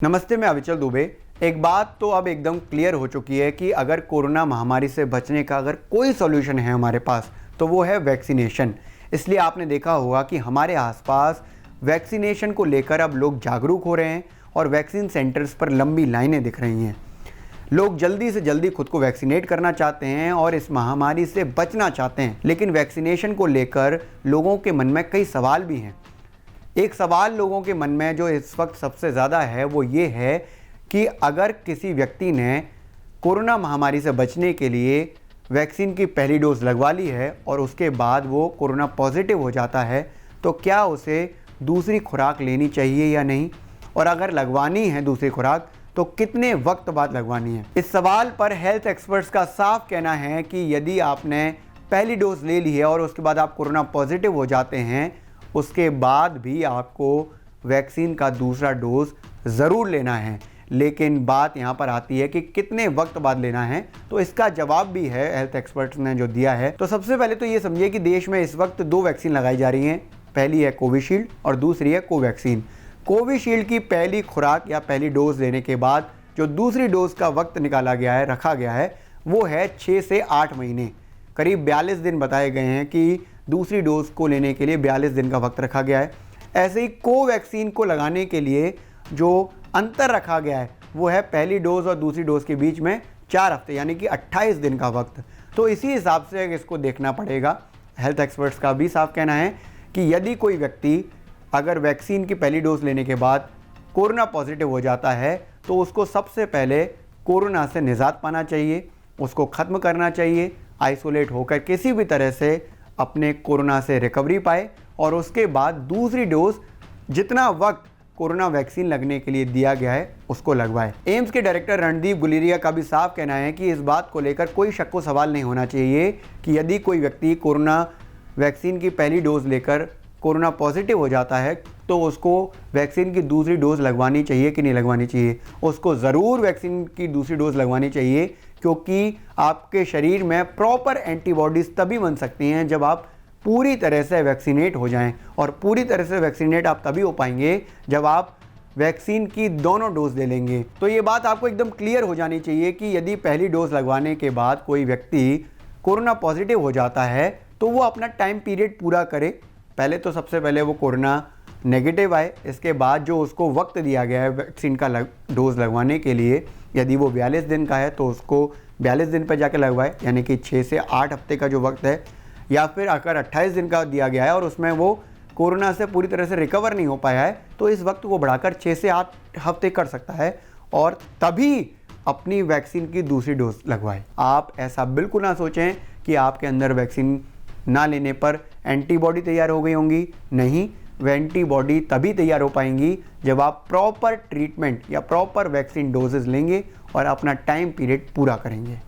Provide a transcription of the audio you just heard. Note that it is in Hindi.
नमस्ते, मैं अविचल दुबे। एक बात तो अब एकदम क्लियर हो चुकी है कि अगर कोरोना महामारी से बचने का अगर कोई सॉल्यूशन है हमारे पास तो वो है वैक्सीनेशन। इसलिए आपने देखा होगा कि हमारे आसपास वैक्सीनेशन को लेकर अब लोग जागरूक हो रहे हैं और वैक्सीन सेंटर्स पर लंबी लाइनें दिख रही हैं। लोग जल्दी से जल्दी खुद को वैक्सीनेट करना चाहते हैं और इस महामारी से बचना चाहते हैं, लेकिन वैक्सीनेशन को लेकर लोगों के मन में कई सवाल भी हैं। एक सवाल लोगों के मन में जो इस वक्त सबसे ज़्यादा है वो ये है कि अगर किसी व्यक्ति ने कोरोना महामारी से बचने के लिए वैक्सीन की पहली डोज लगवा ली है और उसके बाद वो कोरोना पॉजिटिव हो जाता है तो क्या उसे दूसरी खुराक लेनी चाहिए या नहीं, और अगर लगवानी है दूसरी खुराक तो कितने वक्त बाद लगवानी है। इस सवाल पर हेल्थ एक्सपर्ट्स का साफ कहना है कि यदि आपने पहली डोज ले ली है और उसके बाद आप कोरोना पॉजिटिव हो जाते हैं, उसके बाद भी आपको वैक्सीन का दूसरा डोज ज़रूर लेना है। लेकिन बात यहाँ पर आती है कि कितने वक्त बाद लेना है, तो इसका जवाब भी है हेल्थ एक्सपर्ट्स ने जो दिया है। तो सबसे पहले तो ये समझिए कि देश में इस वक्त दो वैक्सीन लगाई जा रही हैं। पहली है कोविशील्ड और दूसरी है कोवैक्सीन। कोविशील्ड की पहली खुराक या पहली डोज लेने के बाद जो दूसरी डोज का वक्त निकाला गया है, रखा गया है, वो है 6 से 8 महीने, करीब 42 दिन बताए गए हैं कि दूसरी डोज को लेने के लिए 42 दिन का वक्त रखा गया है। ऐसे ही कोवैक्सीन को लगाने के लिए जो अंतर रखा गया है वो है पहली डोज और दूसरी डोज के बीच में 4 हफ्ते यानी कि 28 दिन का वक्त। तो इसी हिसाब से इसको देखना पड़ेगा। हेल्थ एक्सपर्ट्स का भी साफ कहना है कि यदि कोई व्यक्ति अगर वैक्सीन की पहली डोज लेने के बाद कोरोना पॉजिटिव हो जाता है तो उसको सबसे पहले कोरोना से निजात पाना चाहिए, उसको ख़त्म करना चाहिए, आइसोलेट होकर किसी भी तरह से अपने कोरोना से रिकवरी पाए और उसके बाद दूसरी डोज जितना वक्त कोरोना वैक्सीन लगने के लिए दिया गया है उसको लगवाए। एम्स के डायरेक्टर रणदीप गुलेरिया का भी साफ कहना है कि इस बात को लेकर कोई शक व सवाल नहीं होना चाहिए कि यदि कोई व्यक्ति कोरोना वैक्सीन की पहली डोज लेकर कोरोना पॉजिटिव हो जाता है तो उसको वैक्सीन की दूसरी डोज लगवानी चाहिए कि नहीं लगवानी चाहिए। उसको ज़रूर वैक्सीन की दूसरी डोज लगवानी चाहिए, क्योंकि आपके शरीर में प्रॉपर एंटीबॉडीज़ तभी बन सकती हैं जब आप पूरी तरह से वैक्सीनेट हो जाएं, और पूरी तरह से वैक्सीनेट आप तभी हो पाएंगे जब आप वैक्सीन की दोनों डोज ले लेंगे। तो ये बात आपको एकदम क्लियर हो जानी चाहिए कि यदि पहली डोज लगवाने के बाद कोई व्यक्ति कोरोना पॉजिटिव हो जाता है तो वो अपना टाइम पीरियड पूरा करे। पहले तो सबसे पहले वो कोरोना नेगेटिव आए, इसके बाद जो उसको वक्त दिया गया है वैक्सीन का डोज लगवाने के लिए, यदि वो 42 दिन का है तो उसको 42 दिन पर जाकर लगवाए, यानी कि 6 से 8 हफ्ते का जो वक्त है, या फिर अगर 28 दिन का दिया गया है और उसमें वो कोरोना से पूरी तरह से रिकवर नहीं हो पाया है तो इस वक्त को बढ़ाकर 6 से 8 हफ्ते कर सकता है और तभी अपनी वैक्सीन की दूसरी डोज लगवाए। आप ऐसा बिल्कुल ना सोचें कि आपके अंदर वैक्सीन ना लेने पर एंटीबॉडी तैयार हो गई होंगी। नहीं, वह एंटीबॉडी तभी तैयार हो पाएंगी जब आप प्रॉपर ट्रीटमेंट या प्रॉपर वैक्सीन डोजेस लेंगे और अपना टाइम पीरियड पूरा करेंगे।